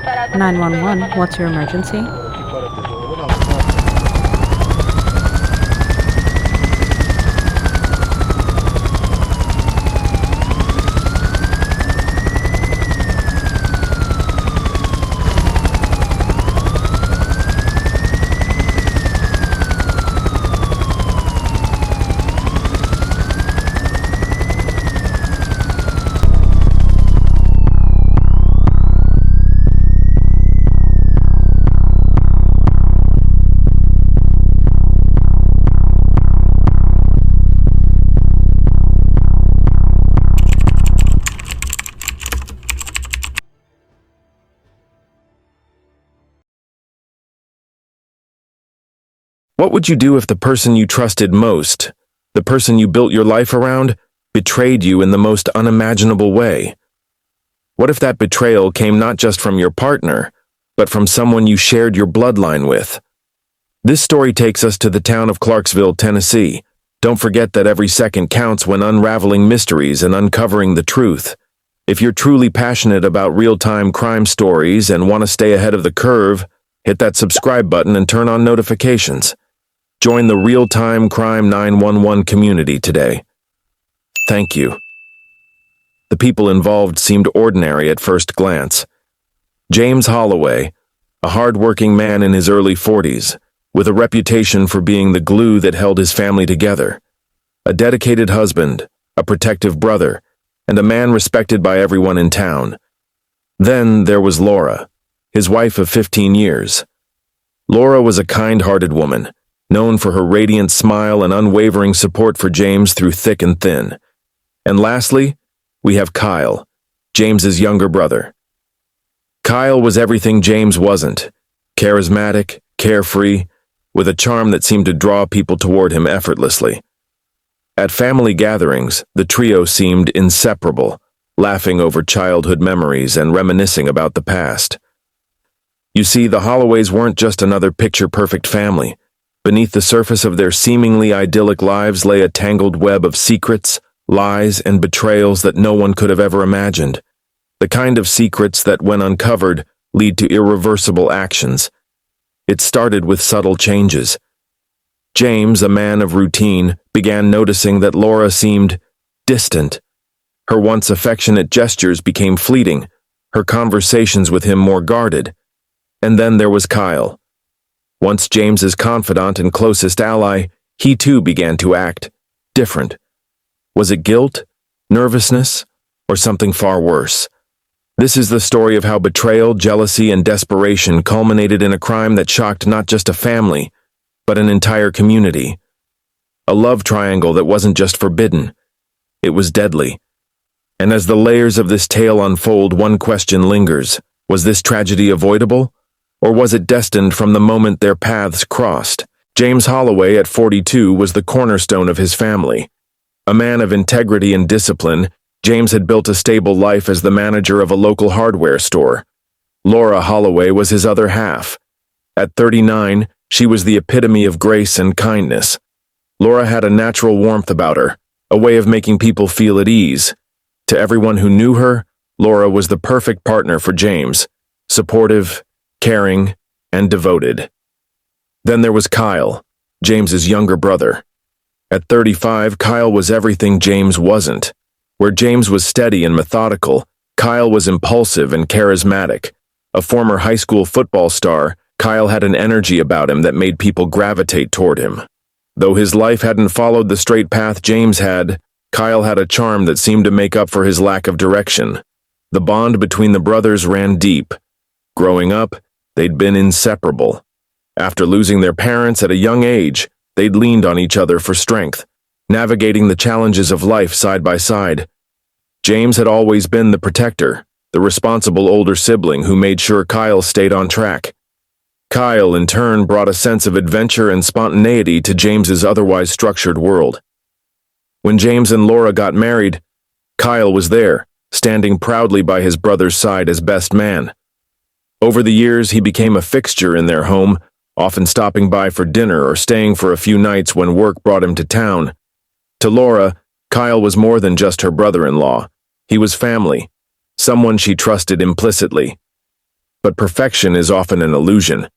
911, what's your emergency? What would you do if the person you trusted most, the person you built your life around, betrayed you in the most unimaginable way? What if that betrayal came not just from your partner, but from someone you shared your bloodline with? This story takes us to the town of Clarksville, Tennessee. Don't forget that every second counts when unraveling mysteries and uncovering the truth. If you're truly passionate about real-time crime stories and want to stay ahead of the curve, hit that subscribe button and turn on notifications. Join the real-time crime 911 community today. Thank you. The people involved seemed ordinary at first glance. James Holloway, a hard-working man in his early 40s, with a reputation for being the glue that held his family together. A dedicated husband, a protective brother, and a man respected by everyone in town. Then there was Laura, his wife of 15 years. Laura was a kind-hearted woman, known for her radiant smile and unwavering support for James through thick and thin. And lastly, we have Kyle, James's younger brother. Kyle was everything James wasn't: charismatic, carefree, with a charm that seemed to draw people toward him effortlessly. At family gatherings, the trio seemed inseparable, laughing over childhood memories and reminiscing about the past. You see, the Holloways weren't just another picture-perfect family. Beneath the surface of their seemingly idyllic lives lay a tangled web of secrets, lies, and betrayals that no one could have ever imagined. The kind of secrets that, when uncovered, lead to irreversible actions. It started with subtle changes. James, a man of routine, began noticing that Laura seemed distant. Her once affectionate gestures became fleeting, her conversations with him more guarded. And then there was Kyle. Once James's confidant and closest ally, he too began to act different. Was it guilt, nervousness, or something far worse? This is the story of how betrayal, jealousy, and desperation culminated in a crime that shocked not just a family, but an entire community. A love triangle that wasn't just forbidden, it was deadly. And as the layers of this tale unfold, one question lingers: was this tragedy avoidable? Or was it destined from the moment their paths crossed? James Holloway, at 42, was the cornerstone of his family. A man of integrity and discipline, James had built a stable life as the manager of a local hardware store. Laura Holloway was his other half. At 39, she was the epitome of grace and kindness. Laura had a natural warmth about her, a way of making people feel at ease. To everyone who knew her, Laura was the perfect partner for James, supportive, caring, and devoted. Then there was Kyle, James's younger brother. At 35, Kyle was everything James wasn't. Where James was steady and methodical, Kyle was impulsive and charismatic. A former high school football star, Kyle had an energy about him that made people gravitate toward him. Though his life hadn't followed the straight path James had, Kyle had a charm that seemed to make up for his lack of direction. The bond between the brothers ran deep. Growing up, they'd been inseparable. After losing their parents at a young age, they'd leaned on each other for strength, navigating the challenges of life side by side. James had always been the protector, the responsible older sibling who made sure Kyle stayed on track. Kyle, in turn, brought a sense of adventure and spontaneity to James's otherwise structured world. When James and Laura got married, Kyle was there, standing proudly by his brother's side as best man. Over the years, he became a fixture in their home, often stopping by for dinner or staying for a few nights when work brought him to town. To Laura, Kyle was more than just her brother-in-law. He was family, someone she trusted implicitly. But perfection is often an illusion.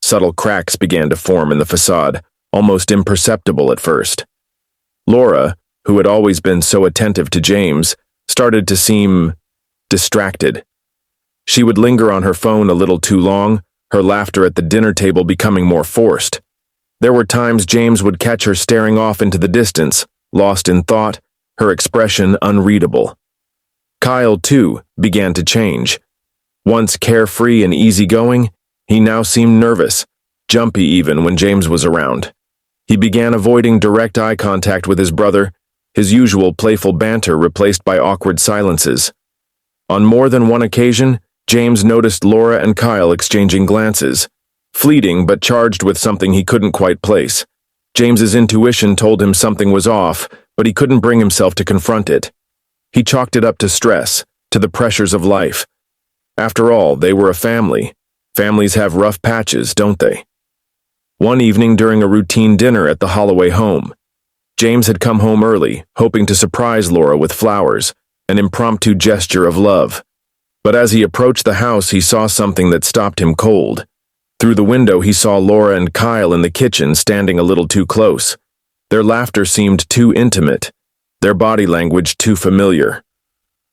Subtle cracks began to form in the facade, almost imperceptible at first. Laura, who had always been so attentive to James, started to seem distracted. She would linger on her phone a little too long, her laughter at the dinner table becoming more forced. There were times James would catch her staring off into the distance, lost in thought, her expression unreadable. Kyle, too, began to change. Once carefree and easygoing, he now seemed nervous, jumpy even when James was around. He began avoiding direct eye contact with his brother, his usual playful banter replaced by awkward silences. On more than one occasion, James noticed Laura and Kyle exchanging glances, fleeting but charged with something he couldn't quite place. James's intuition told him something was off, but he couldn't bring himself to confront it. He chalked it up to stress, to the pressures of life. After all, they were a family. Families have rough patches, don't they? One evening during a routine dinner at the Holloway home, James had come home early, hoping to surprise Laura with flowers, an impromptu gesture of love. But as he approached the house, he saw something that stopped him cold. Through the window, he saw Laura and Kyle in the kitchen standing a little too close. Their laughter seemed too intimate, their body language too familiar.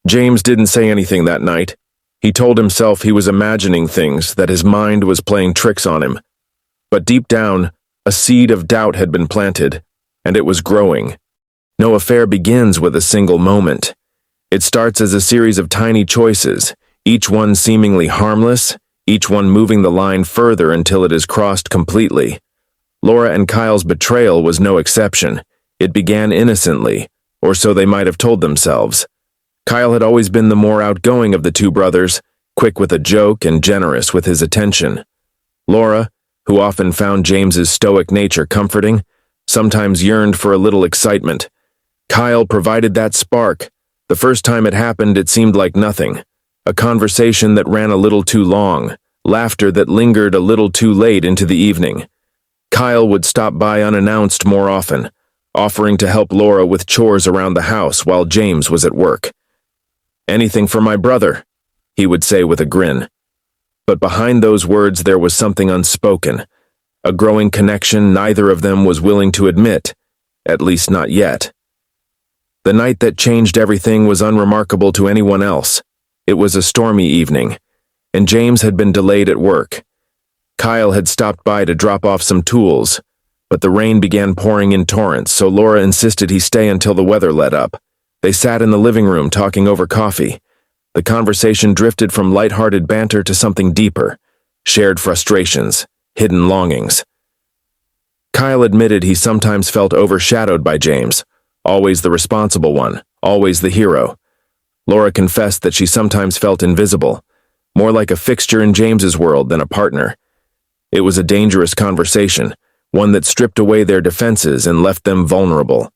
James didn't say anything that night. He told himself he was imagining things, that his mind was playing tricks on him. But deep down, a seed of doubt had been planted, and it was growing. No affair begins with a single moment. It starts as a series of tiny choices, each one seemingly harmless, each one moving the line further until it is crossed completely. Laura and Kyle's betrayal was no exception. It began innocently, or so they might have told themselves. Kyle had always been the more outgoing of the two brothers, quick with a joke and generous with his attention. Laura, who often found James's stoic nature comforting, sometimes yearned for a little excitement. Kyle provided that spark. The first time it happened, it seemed like nothing. A conversation that ran a little too long, laughter that lingered a little too late into the evening. Kyle would stop by unannounced more often, offering to help Laura with chores around the house while James was at work. "Anything for my brother," he would say with a grin. But behind those words there was something unspoken, a growing connection neither of them was willing to admit, at least not yet. The night that changed everything was unremarkable to anyone else. It was a stormy evening, and James had been delayed at work. Kyle had stopped by to drop off some tools, but the rain began pouring in torrents, so Laura insisted he stay until the weather let up. They sat in the living room talking over coffee. The conversation drifted from light-hearted banter to something deeper, shared frustrations, hidden longings. Kyle admitted he sometimes felt overshadowed by James, always the responsible one, always the hero. Laura confessed that she sometimes felt invisible, more like a fixture in James's world than a partner. It was a dangerous conversation, one that stripped away their defenses and left them vulnerable.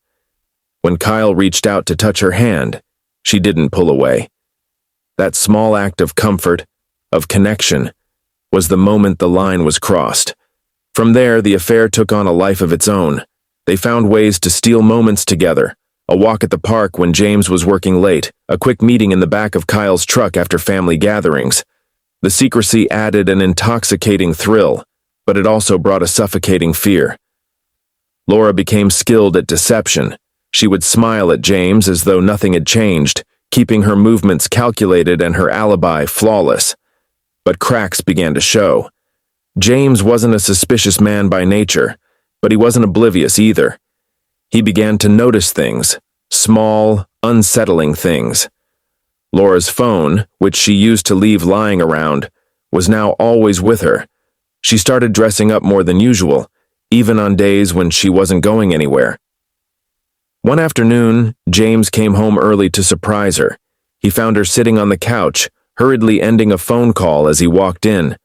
When Kyle reached out to touch her hand, she didn't pull away. That small act of comfort, of connection, was the moment the line was crossed. From there, the affair took on a life of its own. They found ways to steal moments together, a walk at the park when James was working late, a quick meeting in the back of Kyle's truck after family gatherings. The secrecy added an intoxicating thrill, but it also brought a suffocating fear. Laura became skilled at deception. She would smile at James as though nothing had changed, keeping her movements calculated and her alibi flawless. But cracks began to show. James wasn't a suspicious man by nature, but he wasn't oblivious either. He began to notice things, small, unsettling things. Laura's phone, which she used to leave lying around, was now always with her. She started dressing up more than usual, even on days when she wasn't going anywhere. One afternoon, James came home early to surprise her. He found her sitting on the couch, hurriedly ending a phone call as he walked in.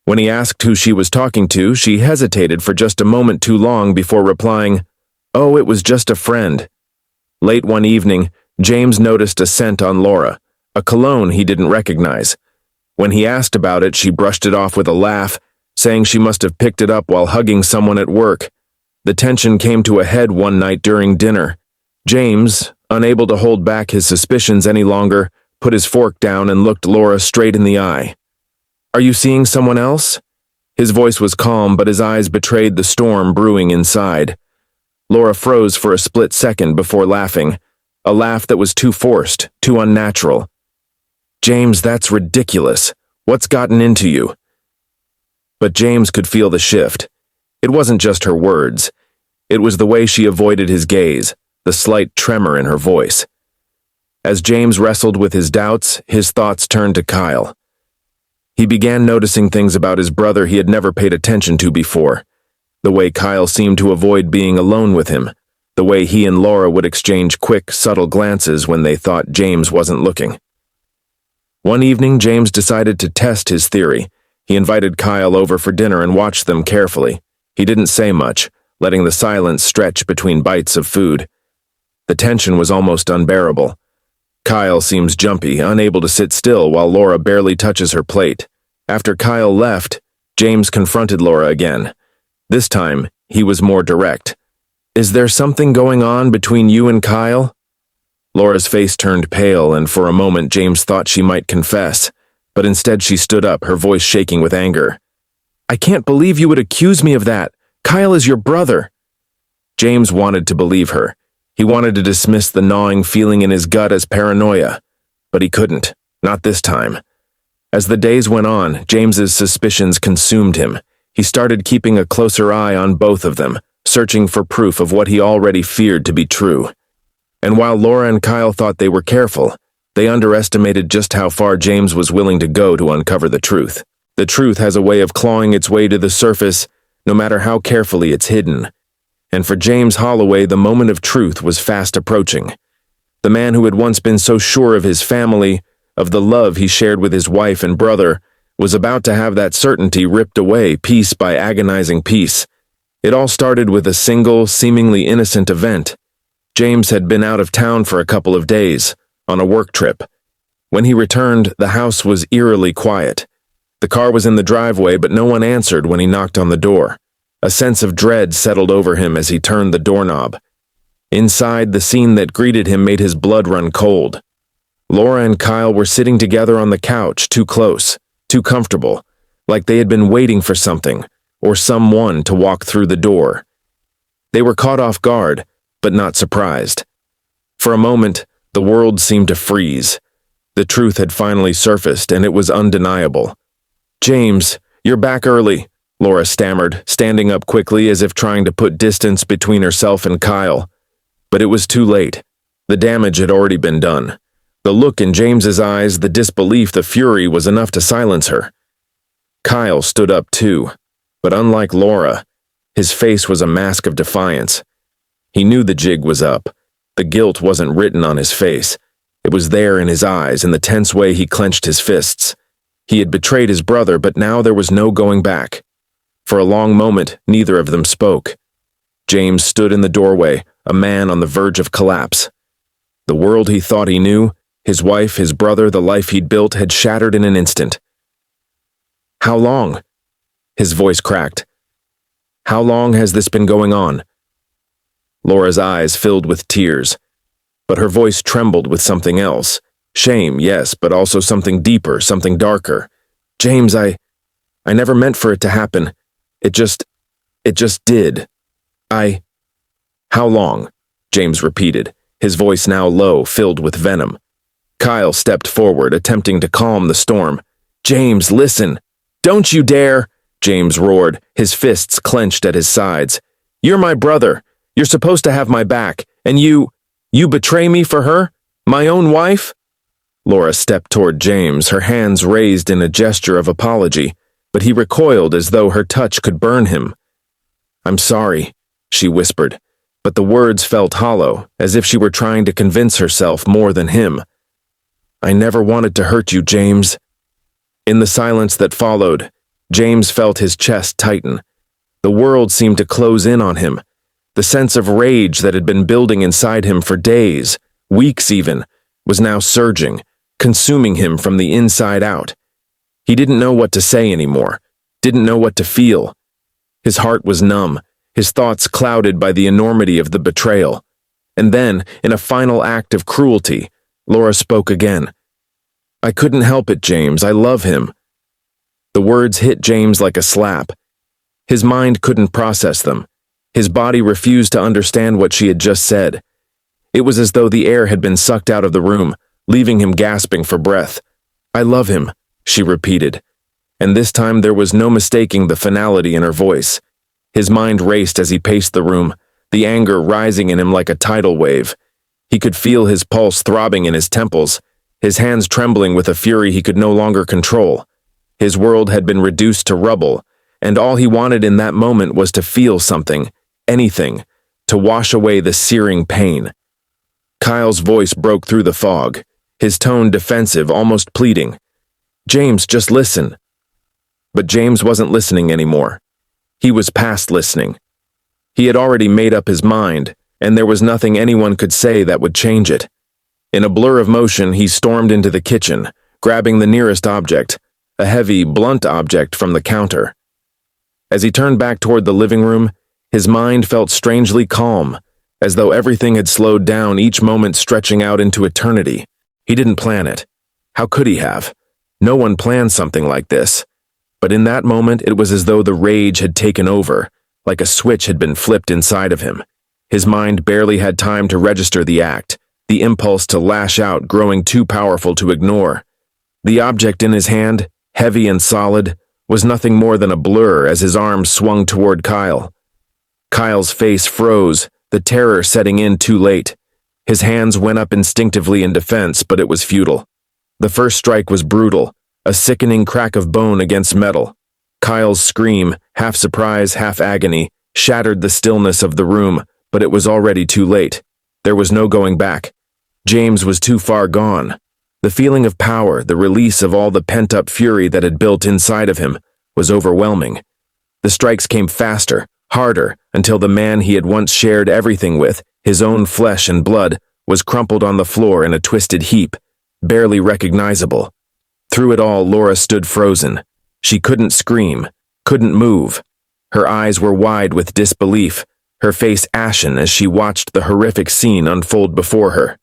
When he asked who she was talking to, she hesitated for just a moment too long before replying, "Oh, it was just a friend." Late one evening, James noticed a scent on Laura, a cologne he didn't recognize. When he asked about it, she brushed it off with a laugh, saying she must have picked it up while hugging someone at work. The tension came to a head one night during dinner. James, unable to hold back his suspicions any longer, put his fork down and looked Laura straight in the eye. Are you seeing someone else?" His voice was calm, but his eyes betrayed the storm brewing inside. Laura froze for a split second before laughing, a laugh that was too forced, too unnatural. "James, that's ridiculous. What's gotten into you?" But James could feel the shift. It wasn't just her words. It was the way she avoided his gaze, the slight tremor in her voice. As James wrestled with his doubts, his thoughts turned to Kyle. He began noticing things about his brother he had never paid attention to before. The way Kyle seemed to avoid being alone with him, the way he and Laura would exchange quick, subtle glances when they thought James wasn't looking. One evening, James decided to test his theory. He invited Kyle over for dinner and watched them carefully. He didn't say much, letting the silence stretch between bites of food. The tension was almost unbearable. Kyle seems jumpy, unable to sit still while Laura barely touches her plate. After Kyle left, James confronted Laura again. This time, he was more direct. "Is there something going on between you and Kyle?" Laura's face turned pale, and for a moment James thought she might confess, but instead she stood up, her voice shaking with anger. "I can't believe you would accuse me of that. Kyle is your brother." James wanted to believe her. He wanted to dismiss the gnawing feeling in his gut as paranoia, but he couldn't, not this time. As the days went on, James's suspicions consumed him. He started keeping a closer eye on both of them, searching for proof of what he already feared to be true. And while Laura and Kyle thought they were careful, they underestimated just how far James was willing to go to uncover the truth. The truth has a way of clawing its way to the surface, no matter how carefully it's hidden. And for James Holloway, the moment of truth was fast approaching. The man who had once been so sure of his family, of the love he shared with his wife and brother, was about to have that certainty ripped away piece by agonizing piece. It all started with a single, seemingly innocent event. James had been out of town for a couple of days, on a work trip. When he returned, the house was eerily quiet. The car was in the driveway, but no one answered when he knocked on the door. A sense of dread settled over him as he turned the doorknob. Inside, the scene that greeted him made his blood run cold. Laura and Kyle were sitting together on the couch, too close, too comfortable, like they had been waiting for something, or someone to walk through the door. They were caught off guard, but not surprised. For a moment, the world seemed to freeze. The truth had finally surfaced, and it was undeniable. "James, you're back early," Laura stammered, standing up quickly as if trying to put distance between herself and Kyle. But it was too late. The damage had already been done. The look in James's eyes, the disbelief, the fury was enough to silence her. Kyle stood up too, but unlike Laura, his face was a mask of defiance. He knew the jig was up. The guilt wasn't written on his face. It was there in his eyes, in the tense way he clenched his fists. He had betrayed his brother, but now there was no going back. For a long moment, neither of them spoke. James stood in the doorway, a man on the verge of collapse. The world he thought he knew, his wife, his brother, the life he'd built, had shattered in an instant. "How long?" His voice cracked. "How long has this been going on?" Laura's eyes filled with tears, but her voice trembled with something else. Shame, yes, but also something deeper, something darker. "James, I never meant for it to happen. It just did. How long?" James repeated, his voice now low, filled with venom. Kyle stepped forward, attempting to calm the storm. "James, listen." "Don't you dare!" James roared, his fists clenched at his sides. "You're my brother. You're supposed to have my back, and you betray me for her? My own wife?" Laura stepped toward James, her hands raised in a gesture of apology, but he recoiled as though her touch could burn him. "I'm sorry," she whispered, but the words felt hollow, as if she were trying to convince herself more than him. "I never wanted to hurt you, James." In the silence that followed, James felt his chest tighten. The world seemed to close in on him. The sense of rage that had been building inside him for days, weeks even, was now surging, consuming him from the inside out. He didn't know what to say anymore, didn't know what to feel. His heart was numb, his thoughts clouded by the enormity of the betrayal. And then, in a final act of cruelty, Laura spoke again. "I couldn't help it, James. I love him." The words hit James like a slap. His mind couldn't process them. His body refused to understand what she had just said. It was as though the air had been sucked out of the room, leaving him gasping for breath. "I love him," she repeated. And this time there was no mistaking the finality in her voice. His mind raced as he paced the room, the anger rising in him like a tidal wave. He could feel his pulse throbbing in his temples, his hands trembling with a fury he could no longer control. His world had been reduced to rubble, and all he wanted in that moment was to feel something, anything, to wash away the searing pain. Kyle's voice broke through the fog, his tone defensive, almost pleading. "James, just listen." But James wasn't listening anymore. He was past listening. He had already made up his mind, and there was nothing anyone could say that would change it. In a blur of motion, he stormed into the kitchen, grabbing the nearest object, a heavy, blunt object from the counter. As he turned back toward the living room, his mind felt strangely calm, as though everything had slowed down, each moment stretching out into eternity. He didn't plan it. How could he have? No one planned something like this. But in that moment, it was as though the rage had taken over, like a switch had been flipped inside of him. His mind barely had time to register the act, the impulse to lash out growing too powerful to ignore. The object in his hand, heavy and solid, was nothing more than a blur as his arm swung toward Kyle. Kyle's face froze, the terror setting in too late. His hands went up instinctively in defense, but it was futile. The first strike was brutal, a sickening crack of bone against metal. Kyle's scream, half surprise, half agony, shattered the stillness of the room, but it was already too late. There was no going back. James was too far gone. The feeling of power, the release of all the pent-up fury that had built inside of him, was overwhelming. The strikes came faster, harder, until the man he had once shared everything with, his own flesh and blood, was crumpled on the floor in a twisted heap, barely recognizable. Through it all, Laura stood frozen. She couldn't scream, couldn't move. Her eyes were wide with disbelief, her face ashen as she watched the horrific scene unfold before her.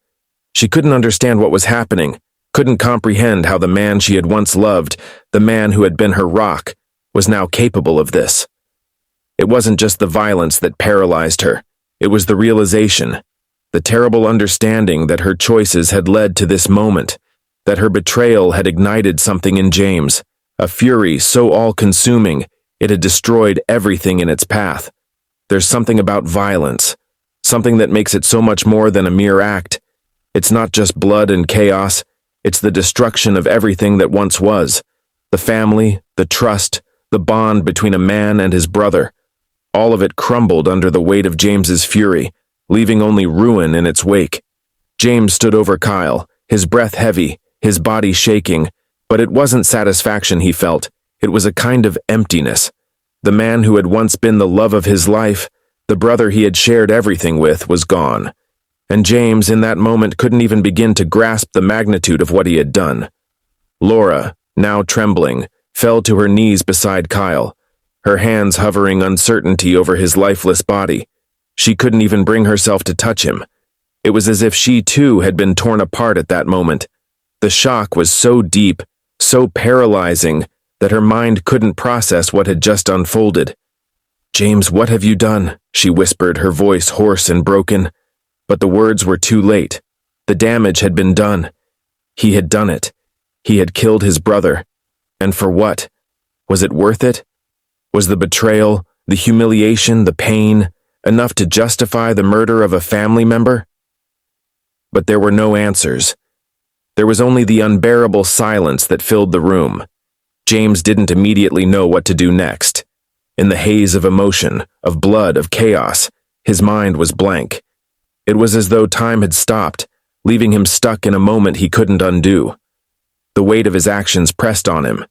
She couldn't understand what was happening, couldn't comprehend how the man she had once loved, the man who had been her rock, was now capable of this. It wasn't just the violence that paralyzed her, it was the realization, the terrible understanding that her choices had led to this moment, that her betrayal had ignited something in James, a fury so all-consuming it had destroyed everything in its path. There's something about violence, something that makes it so much more than a mere act. It's not just blood and chaos, it's the destruction of everything that once was. The family, the trust, the bond between a man and his brother. All of it crumbled under the weight of James's fury, leaving only ruin in its wake. James stood over Kyle, his breath heavy, his body shaking, but it wasn't satisfaction he felt, it was a kind of emptiness. The man who had once been the love of his life, the brother he had shared everything with, was gone. And James, in that moment, couldn't even begin to grasp the magnitude of what he had done. Laura, now trembling, fell to her knees beside Kyle, her hands hovering uncertainty over his lifeless body. She couldn't even bring herself to touch him. It was as if she too had been torn apart at that moment. The shock was so deep, so paralyzing, that her mind couldn't process what had just unfolded. "James, what have you done?" she whispered, her voice hoarse and broken. But the words were too late. The damage had been done. He had done it. He had killed his brother. And for what? Was it worth it? Was the betrayal, the humiliation, the pain, enough to justify the murder of a family member? But there were no answers. There was only the unbearable silence that filled the room. James didn't immediately know what to do next. In the haze of emotion, of blood, of chaos, his mind was blank. It was as though time had stopped, leaving him stuck in a moment he couldn't undo. The weight of his actions pressed on him,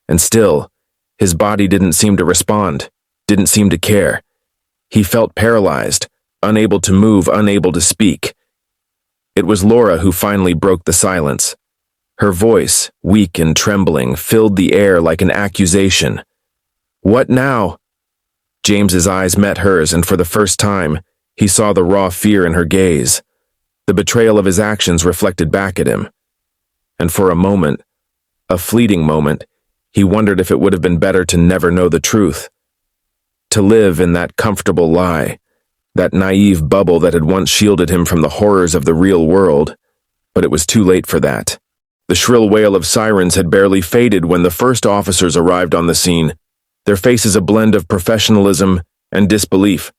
and still, his body didn't seem to respond, didn't seem to care. He felt paralyzed, unable to move, unable to speak. It was Laura who finally broke the silence. Her voice, weak and trembling, filled the air like an accusation. "What now?" James's eyes met hers, and for the first time, he saw the raw fear in her gaze. The betrayal of his actions reflected back at him. And for a moment, a fleeting moment, he wondered if it would have been better to never know the truth. To live in that comfortable lie, that naive bubble that had once shielded him from the horrors of the real world. But it was too late for that. The shrill wail of sirens had barely faded when the first officers arrived on the scene, their faces a blend of professionalism and disbelief.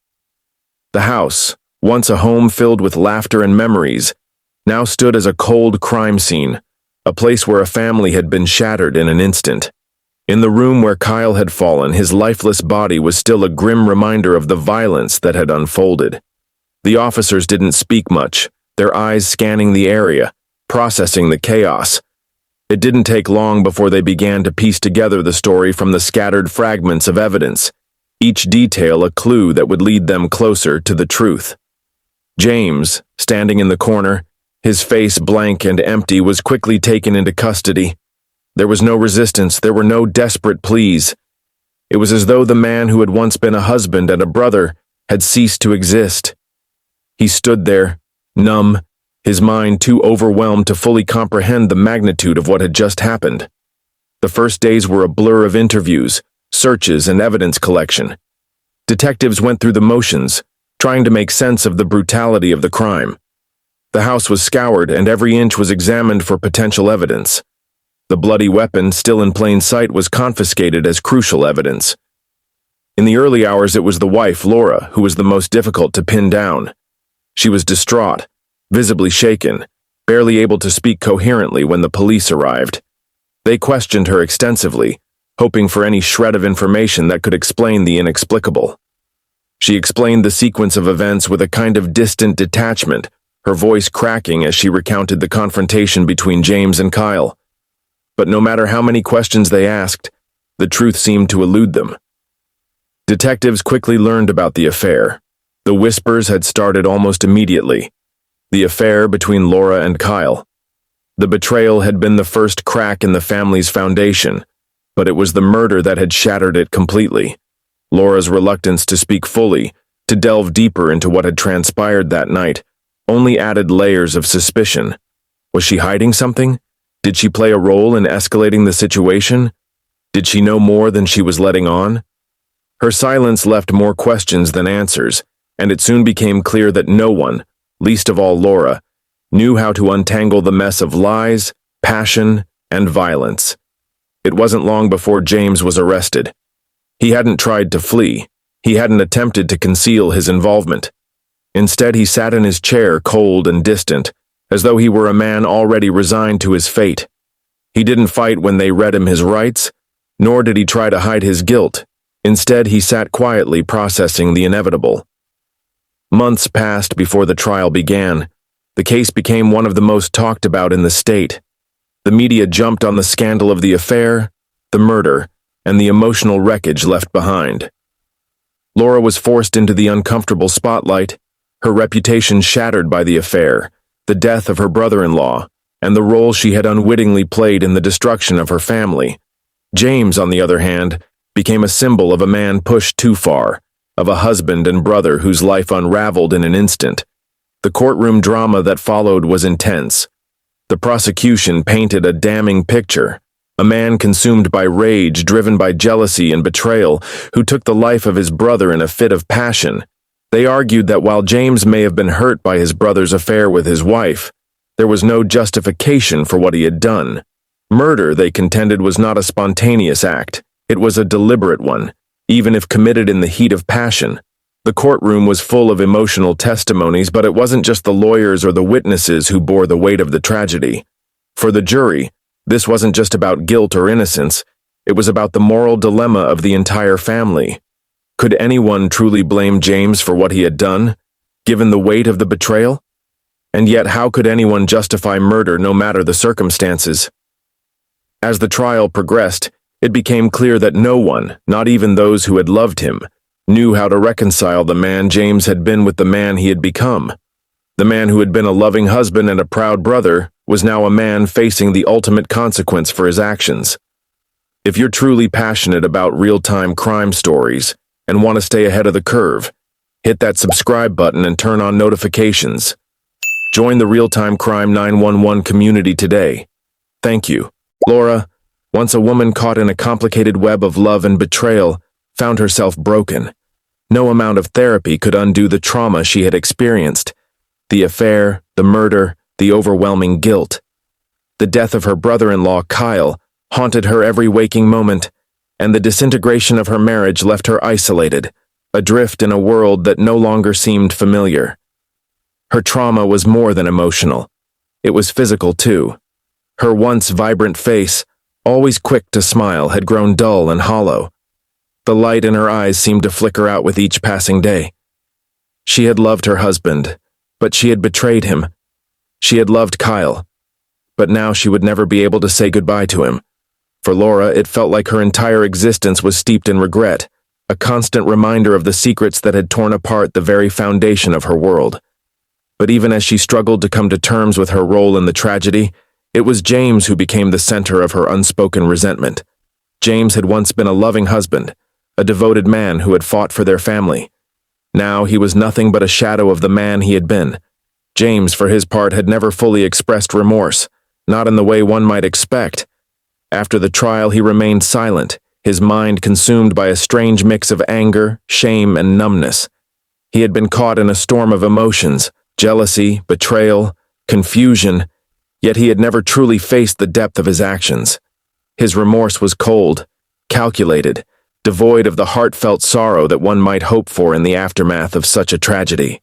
The house, once a home filled with laughter and memories, now stood as a cold crime scene, a place where a family had been shattered in an instant. In the room where Kyle had fallen, his lifeless body was still a grim reminder of the violence that had unfolded. The officers didn't speak much, their eyes scanning the area, processing the chaos. It didn't take long before they began to piece together the story from the scattered fragments of evidence, each detail a clue that would lead them closer to the truth. James, standing in the corner, his face blank and empty, was quickly taken into custody. There was no resistance, there were no desperate pleas. It was as though the man who had once been a husband and a brother had ceased to exist. He stood there, numb, his mind too overwhelmed to fully comprehend the magnitude of what had just happened. The first days were a blur of interviews, searches, and evidence collection. Detectives went through the motions, trying to make sense of the brutality of the crime. The house was scoured and every inch was examined for potential evidence. The bloody weapon, still in plain sight, was confiscated as crucial evidence. In the early hours, it was the wife, Laura, who was the most difficult to pin down. She was distraught, visibly shaken, barely able to speak coherently when the police arrived. They questioned her extensively, hoping for any shred of information that could explain the inexplicable. She explained the sequence of events with a kind of distant detachment, her voice cracking as she recounted the confrontation between James and Kyle. But no matter how many questions they asked, the truth seemed to elude them. Detectives quickly learned about the affair. The whispers had started almost immediately. The affair between Laura and Kyle. The betrayal had been the first crack in the family's foundation, but it was the murder that had shattered it completely. Laura's reluctance to speak fully, to delve deeper into what had transpired that night, only added layers of suspicion. Was she hiding something? Did she play a role in escalating the situation? Did she know more than she was letting on? Her silence left more questions than answers, and it soon became clear that no one, least of all Laura, knew how to untangle the mess of lies, passion, and violence. It wasn't long before James was arrested. He hadn't tried to flee. He hadn't attempted to conceal his involvement. Instead, he sat in his chair, cold and distant, as though he were a man already resigned to his fate. He didn't fight when they read him his rights, nor did he try to hide his guilt. Instead, he sat quietly processing the inevitable. Months passed before the trial began. The case became one of the most talked about in the state. The media jumped on the scandal of the affair, the murder, and the emotional wreckage left behind. Laura was forced into the uncomfortable spotlight, her reputation shattered by the affair, the death of her brother-in-law, and the role she had unwittingly played in the destruction of her family. James, on the other hand, became a symbol of a man pushed too far, of a husband and brother whose life unraveled in an instant. The courtroom drama that followed was intense. The prosecution painted a damning picture, a man consumed by rage, driven by jealousy and betrayal, who took the life of his brother in a fit of passion. They argued that while James may have been hurt by his brother's affair with his wife, there was no justification for what he had done. Murder, they contended, was not a spontaneous act. It was a deliberate one, even if committed in the heat of passion. The courtroom was full of emotional testimonies, but it wasn't just the lawyers or the witnesses who bore the weight of the tragedy. For the jury, this wasn't just about guilt or innocence, it was about the moral dilemma of the entire family. Could anyone truly blame James for what he had done, given the weight of the betrayal? And yet, how could anyone justify murder no matter the circumstances? As the trial progressed, it became clear that no one, not even those who had loved him, knew how to reconcile the man James had been with the man he had become. The man who had been a loving husband and a proud brother was now a man facing the ultimate consequence for his actions. If you're truly passionate about real-time crime stories and want to stay ahead of the curve, hit that subscribe button and turn on notifications. Join the Real-Time Crime 911 community today. Thank you. Laura, Once a woman caught in a complicated web of love and betrayal found herself broken. No amount of therapy could undo the trauma she had experienced. The affair, the murder, the overwhelming guilt. The death of her brother-in-law, Kyle, haunted her every waking moment, and the disintegration of her marriage left her isolated, adrift in a world that no longer seemed familiar. Her trauma was more than emotional. It was physical, too. Her once vibrant face, always quick to smile, had grown dull and hollow. The light in her eyes seemed to flicker out with each passing day. She had loved her husband, but she had betrayed him. She had loved Kyle, but now she would never be able to say goodbye to him. For Laura, it felt like her entire existence was steeped in regret, a constant reminder of the secrets that had torn apart the very foundation of her world. But even as she struggled to come to terms with her role in the tragedy, it was James who became the center of her unspoken resentment. James had once been a loving husband, a devoted man who had fought for their family. Now he was nothing but a shadow of the man he had been. James, for his part, had never fully expressed remorse, not in the way one might expect. After the trial, he remained silent, his mind consumed by a strange mix of anger, shame, and numbness. He had been caught in a storm of emotions, jealousy, betrayal, confusion, yet he had never truly faced the depth of his actions. His remorse was cold, calculated, devoid of the heartfelt sorrow that one might hope for in the aftermath of such a tragedy.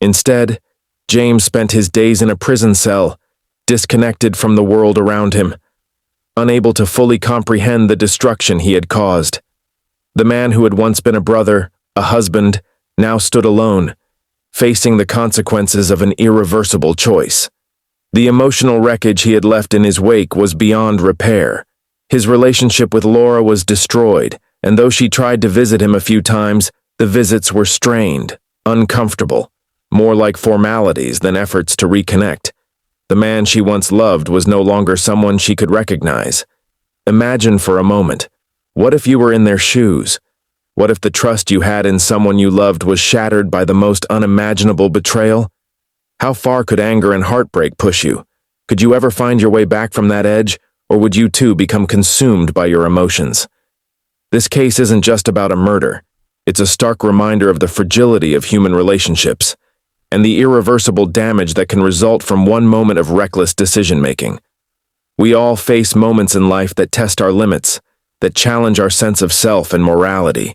Instead, James spent his days in a prison cell, disconnected from the world around him, unable to fully comprehend the destruction he had caused. The man who had once been a brother, a husband, now stood alone, facing the consequences of an irreversible choice. The emotional wreckage he had left in his wake was beyond repair. His relationship with Laura was destroyed, and though she tried to visit him a few times, the visits were strained, uncomfortable, more like formalities than efforts to reconnect. The man she once loved was no longer someone she could recognize. Imagine for a moment, what if you were in their shoes? What if the trust you had in someone you loved was shattered by the most unimaginable betrayal? How far could anger and heartbreak push you? Could you ever find your way back from that edge, or would you too become consumed by your emotions? This case isn't just about a murder. It's a stark reminder of the fragility of human relationships and the irreversible damage that can result from one moment of reckless decision-making. We all face moments in life that test our limits, that challenge our sense of self and morality.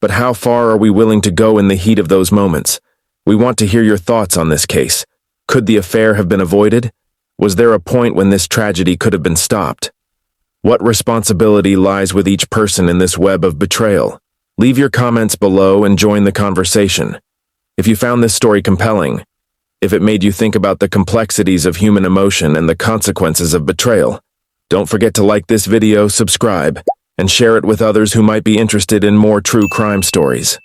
But how far are we willing to go in the heat of those moments? We want to hear your thoughts on this case. Could the affair have been avoided? Was there a point when this tragedy could have been stopped? What responsibility lies with each person in this web of betrayal? Leave your comments below and join the conversation. If you found this story compelling, if it made you think about the complexities of human emotion and the consequences of betrayal, don't forget to like this video, subscribe, and share it with others who might be interested in more true crime stories.